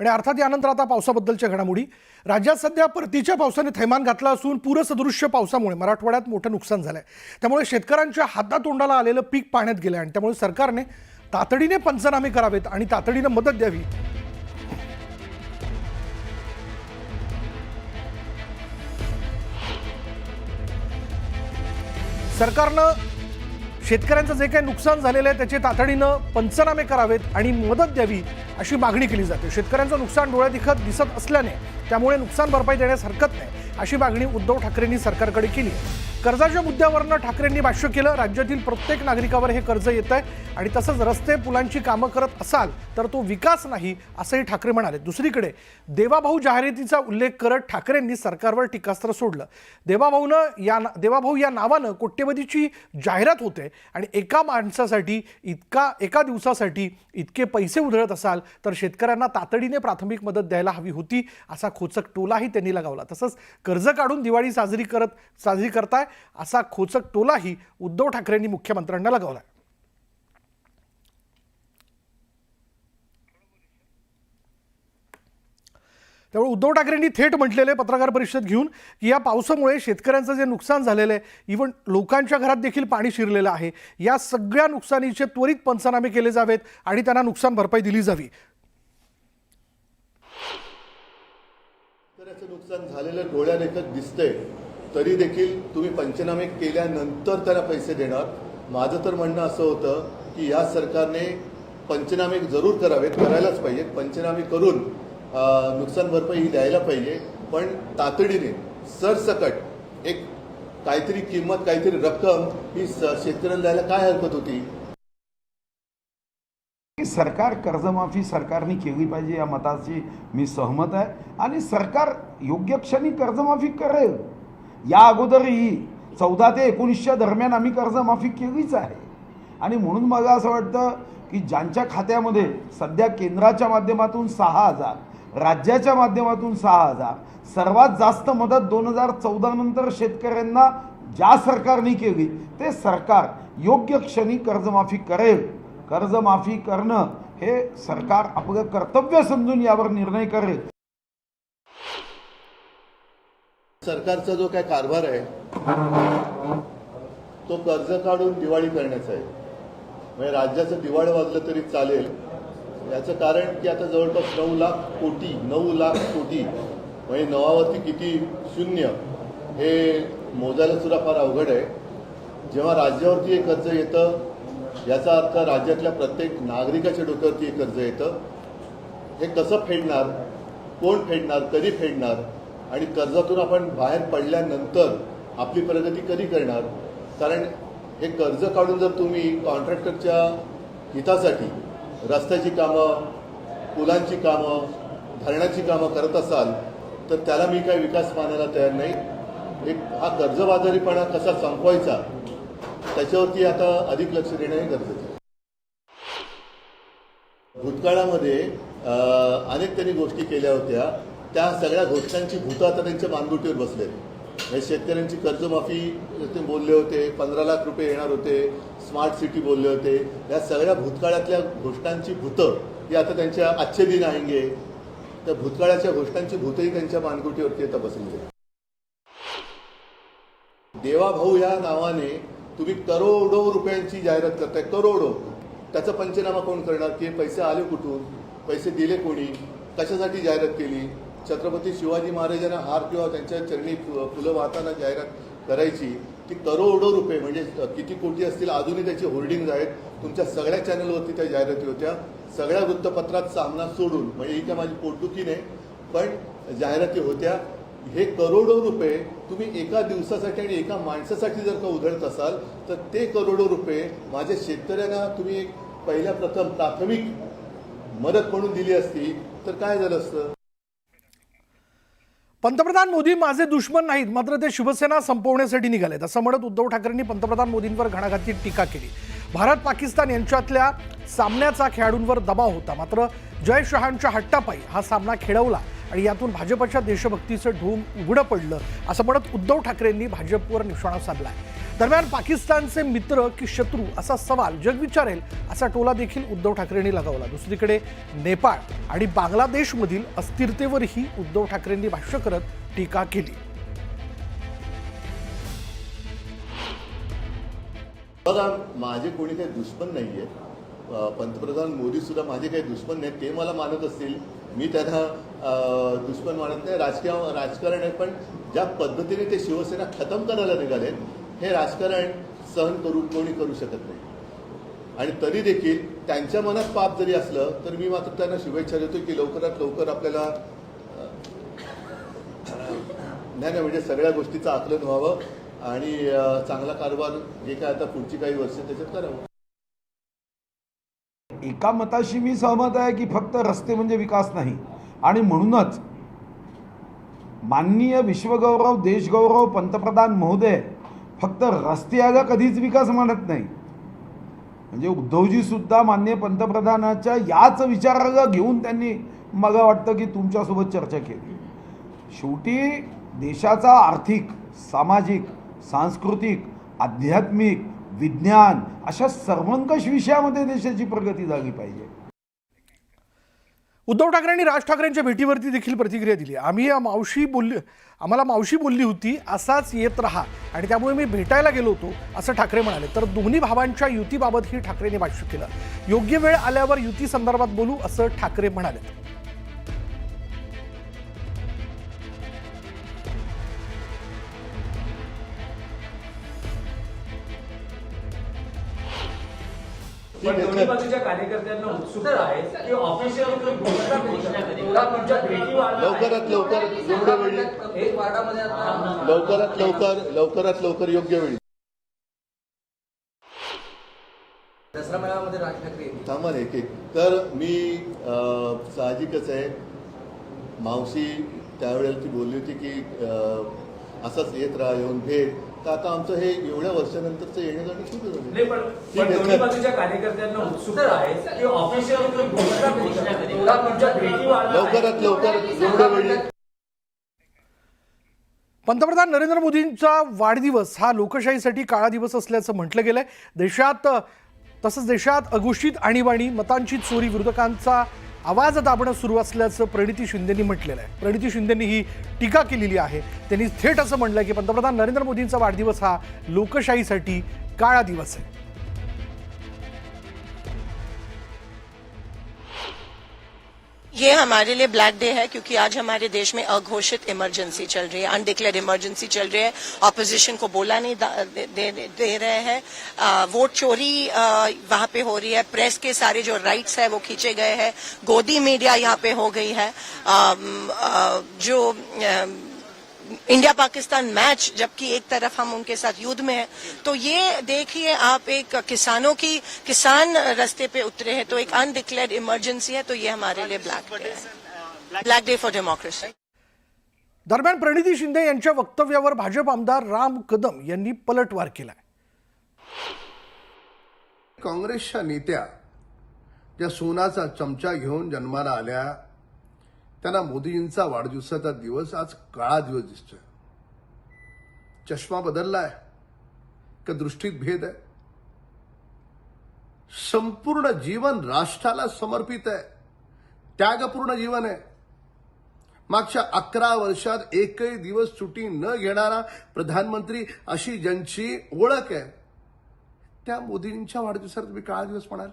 आणि अर्थात यानंतर आता पावसाबद्दलच्या घडामोडी। राज्यात सध्या परतीच्या पावसाने थैमान घातला असून पूरसदृश्य पावसामुळे मराठवाड्यात मोठं नुकसान झालंय। त्यामुळे शेतकऱ्यांच्या हातातोंडाला आलेलं पीक पाण्यात गेलंय आणि त्यामुळे सरकारने तातडीने पंचनामे करावेत आणि तातडीने मदत द्यावी। सरकारनं शेतकऱ्यांचं जे काही नुकसान झालेलं आहे त्याचे तातडीनं पंचनामे करावेत आणि मदत द्यावी अशी मागणी केली जाते। शेतकऱ्यांचं नुकसान डोळ्यादेखत दिसत असल्याने त्यामुळे नुकसान भरपाई देण्यास हरकत नाही अशी मागणी उद्धव ठाकरेंनी सरकारकडे केली। कर्जाच्या मुद्द्यावरनं ठाकरेंनी भाष्य केलं, राज्यातील प्रत्येक नागरिकावर हे कर्ज येत आहे आणि तसंच रस्ते पुलांची कामं करत असाल तर तो विकास नाही असंही ठाकरे म्हणाले। दुसरीकडे देवाभाऊ जाहिरातीचा उल्लेख करत ठाकरेंनी सरकारवर टीकास्त्र सोडलं। देवाभाऊ या नावानं कोट्यवधीची जाहिरात होते आणि एका माणसासाठी एका दिवसासाठी इतके पैसे उधळत असाल तर शेतकऱ्यांना तातडीने प्राथमिक मदत द्यायला हवी होती असा खोचक टोलाही त्यांनी लगावला। तसंच कर्ज काढून दिवाळी साजरी करताय असा खोचक टोलाही उद्धव ठाकरेंनी मुख्यमंत्र्यांना लगावला। त्यामुळे उद्धव ठाकरेंनी थेट म्हटलेले पत्रकार परिषद घेऊन की या पावसामुळे शेतकऱ्यांचं जे नुकसान झालेलं आहे, इव्हन लोकांच्या घरात देखील पाणी शिरलेलं आहे, या सगळ्या नुकसानीचे त्वरित पंचनामे केले जावेत आणि त्यांना नुकसान भरपाई दिली जावी। शेतकऱ्याचं नुकसान झालेलं डोळ्यादेखत दिसतंय तरी देखील तुम्ही पंचनामे केल्यानंतर त्याला पैसे देणार। माझं तर म्हणणं असं होतं की या सरकारने पंचनामे जरूर करावेत, करायलाच पाहिजेत। पंचनामे करून नुकसान भरपाई ही द्यायला पाहिजे, पण तातडीने सरसकट एक काहीतरी किंमत, काहीतरी रक्कम ही शेतकऱ्यांना द्यायला काय हरकत होती। सरकार कर्जमाफी सरकारने केली पाहिजे या मताशी मी सहमत आहे आणि सरकार योग्य क्षणी कर्जमाफी करेल। या अगोदरही 14 ते 19 दरम्यान आम्ही कर्जमाफी केलीच आहे आणि म्हणून मला असं वाटतं की ज्यांच्या खात्यामध्ये सध्या केंद्राच्या माध्यमातून 6,000, राज्याच्या माध्यमातून 6,000, सर्वात जास्त मदत 2014 नंतर शेतकऱ्यांना ज्या सरकारने केली ते सरकार योग्य क्षणी कर्जमाफी करेल। कर्जमाफी करणं हे सरकार आपलं कर्तव्य समजून यावर निर्णय करेल। सरकारचा जो काय कारभार आहे तो कर्ज काढून दिवाळी करण्याचा आहे। म्हणजे राज्याचं दिवाळं वाजलं तरी चालेल। याचं कारण की आता जवळपास 9 लाख कोटी म्हणजे नवावरती किती शून्य हे मोजायला सुद्धा फार अवघड आहे। जेव्हा राज्यावरती हे कर्ज येतं याचा अर्थ राज्यातल्या प्रत्येक नागरिकाच्या डोक्यावरती हे कर्ज येतं। हे कसं फेडणार, कोण फेडणार, कधी फेडणार आणि कर्जातून आपण बाहेर पडल्यानंतर आपली प्रगती कधी करणार। कारण हे कर्ज काढून जर तुम्ही कॉन्ट्रॅक्टरच्या हितासाठी रस्त्याची कामं, पुलांची कामं, धरणाची कामं करत असाल तर त्याला मी काही विकास मानायला तयार नाही। हा कर्जबाजारीपणा कसा संपवायचा त्याच्यावरती आता अधिक लक्ष देणं हे गरजेचं आहे। भूतकाळामध्ये अनेक त्यांनी गोष्टी केल्या होत्या, त्या सगळ्या घोषणांची भूतं आता त्यांच्या मानगुटीवर बसले। शेतकऱ्यांची कर्जमाफी ते बोलले होते, 15 लाख रुपये येणार होते, स्मार्ट सिटी बोलले होते, या सगळ्या भूतकाळातल्या घोषणांची भूतं ही आता त्यांच्या अच्छे दिन आएंगे, त्या भूतकाळाच्या घोषणांची भूतही त्यांच्या मानगुटीवरती आता बसलेली आहे। देवाभाऊ या नावाने तुम्ही करोडो रुपयांची जाहिरात करताय, करोडो। त्याचा पंचनामा कोण करणार की पैसे आले कुठून, पैसे दिले कोणी, कशासाठी जाहिरात केली। छत्रपती शिवाजी महाराजांना हार किंवा त्यांच्या चरणी फुलं वाहताना जाहिरात करायची, ती करोडो रुपये म्हणजे किती कोटी असतील, अजूनही त्याची होर्डिंग्ज आहेत। तुमच्या सगळ्या चॅनलवरती त्या जाहिराती होत्या, सगळ्या वृत्तपत्रात सामना सोडून, म्हणजे ही काय माझी पोटदुखी नाही पण जाहिराती होत्या। हे करोडो रुपये तुम्ही एका दिवसासाठी आणि एका माणसासाठी जर का उधळत असाल तर ते करोडो रुपये माझ्या शेतकऱ्यांना तुम्ही पहिल्या प्रथम प्राथमिक मदत म्हणून दिली असती तर काय झालं असतं। पंतप्रधान मोदी माझे दुश्मन नाहीत, मात्र ते शिवसेना संपवण्यासाठी निघालेत असं म्हणत उद्धव ठाकरेंनी पंतप्रधान मोदींवर घणाघाती टीका केली। भारत पाकिस्तान यांच्यातल्या सामन्याचा खेळाडूंवर दबाव होता, मात्र जय शहांच्या हट्टापायी हा सामना खेळवला आणि यातून भाजपच्या देशभक्तीचं ढोंग उघडं पडलं असं म्हणत उद्धव ठाकरेंनी भाजपवर निशाणा साधलाय. दरम्यान पाकिस्तानचे मित्र की शत्रू असा सवाल जग विचारेल असा टोला देखील उद्धव ठाकरेंनी लगावला. दुसरीकडे नेपाळ आणि बांगलादेशमधील अस्थिरतेवरही उद्धव ठाकरेंनी भाष्य करत टीका केली. बघा, माझे कोणी काही दुश्मन नाहीये. पंतप्रधान मोदी सुद्धा माझे काही दुश्मन नाहीत. ते मला मानत असतील, मी त्यांना दुश्मन मानत नाही. राजकारण आहे, पण ज्या पद्धतीने ते शिवसेना खतम करायला निघाले हे राजकारण सहन कोणी करू शकत नाही. आणि तरी देखील त्यांच्या मनात पाप जरी असलं तर मी मात्र त्यांना शुभेच्छा देतो की लवकरात लवकर आपल्याला नाही म्हणजे सगळ्या गोष्टीचं आकलन व्हावं आणि चांगला कारभार जे काय आता पुढची काही वर्ष त्याच्यात करावं. एका मताशी मी सहमत आहे की फक्त रस्ते म्हणजे विकास नाही, आणि म्हणूनच माननीय विश्वगौरव देशगौरव पंतप्रधान महोदय फक्त रस्ते आगा कधीच विकास म्हणत नाही. म्हणजे उद्धवजी सुद्धा माननीय पंतप्रधानाच्या याच विचाराला घेऊन त्यांनी मला वाटतं की तुमच्यासोबत चर्चा केली. शेवटी देशाचा आर्थिक, सामाजिक, सांस्कृतिक, आध्यात्मिक, विज्ञान अशा सर्वंकष विषयामध्ये देशाची प्रगती झाली पाहिजे. उद्धव ठाकरेंनी राज ठाकरेंच्या भेटीवरती देखील प्रतिक्रिया दिली. आम्हाला मावशी बोलली होती असाच येत राहा आणि त्यामुळे मी भेटायला गेलो होतो असं ठाकरे म्हणाले. तर दोन्ही भावांच्या युतीबाबतही ठाकरेंनी भाष्य केलं. योग्य वेळ आल्यावर युती संदर्भात बोलू असं ठाकरे म्हणाले. पण दोन्ही बाजूच्या कार्यकर्त्यांना उत्सुकता आहे की ऑफिशियल घोषणा तुमच्या भेटीवर लवकरात लवकर योग्य वेळी दसरा मेळाव्यामध्ये राज ठाकरे थांबा एक तर मी साहजिकच आहे, मावशी त्यावेळेला ती बोलली होती की असंच येत राहा, येऊन भेट. तर आता आमचं हे एवढ्या वर्षानंतरचं येणं जाणं सुरू झालं. पण दोन्ही बाजूच्या कार्यकर्त्यांना उत्सुकता आहे की ऑफिशियल घोषणा तुमच्या भेटीवर लवकरात लवकर योग्य वेळी. पंतप्रधान नरेंद्र मोदींचा वाढदिवस हा लोकशाहीसाठी काळा दिवस असल्याचं म्हटलं गेलंय. देशात अघोषित आणीबाणी, मतांची चोरी, विरोधकांचा आवाज दाबणं सुरू असल्याचं प्रणिती शिंदेंनी म्हटलेलं आहे. प्रणिती शिंदेंनी ही टीका केलेली आहे. त्यांनी थेट असं म्हटलं की पंतप्रधान नरेंद्र मोदींचा वाढदिवस हा लोकशाहीसाठी काळा दिवस आहे. ये हमारे लिए ब्लैक डे है क्योंकि आज हमारे देश में अघोषित इमरजेंसी चल रही है, अनडिक्लेयर्ड इमरजेंसी चल रही है. ऑपोजिशन को बोला नहीं दे रहे हैं. वोट चोरी वहां पे हो रही है. प्रेस के सारे जो राइट्स है वो खींचे गए हैं. गोदी मीडिया यहाँ पे हो गई है. जो इंडिया पाकिस्तान मैच, जबकि एक तरफ हम उनके साथ युद्ध में हैं. तो ये देखिए आप, एक किसान रास्ते पे उतरे हैं, तो एक अनडिक्लेयर्ड इमरजेंसी है. तो ये हमारे लिए ब्लैक डे फॉर डेमोक्रेसी. दरम्यान प्रणिती शिंदे यांच्या वक्तव्यावर भाजप आमदार राम कदम यांनी पलटवार केलाय. काँग्रेसच्या नेत्या ज्या सोनाचा चमचा घेऊन जन्माला आल्या त्यांना मोदींचा वाढदिवसाचा दिवस आज काळा दिवस दिसतोय. चष्मा बदललाय का दृष्टीत भेद आहे? संपूर्ण जीवन राष्ट्राला समर्पित आहे, त्यागपूर्ण जीवन आहे. मागच्या 11 वर्षात एकही दिवस सुट्टी न घेणारा प्रधानमंत्री अशी ज्यांची ओळख आहे, त्या मोदींच्या वाढदिवसाला तुम्ही काळा दिवस म्हणाल?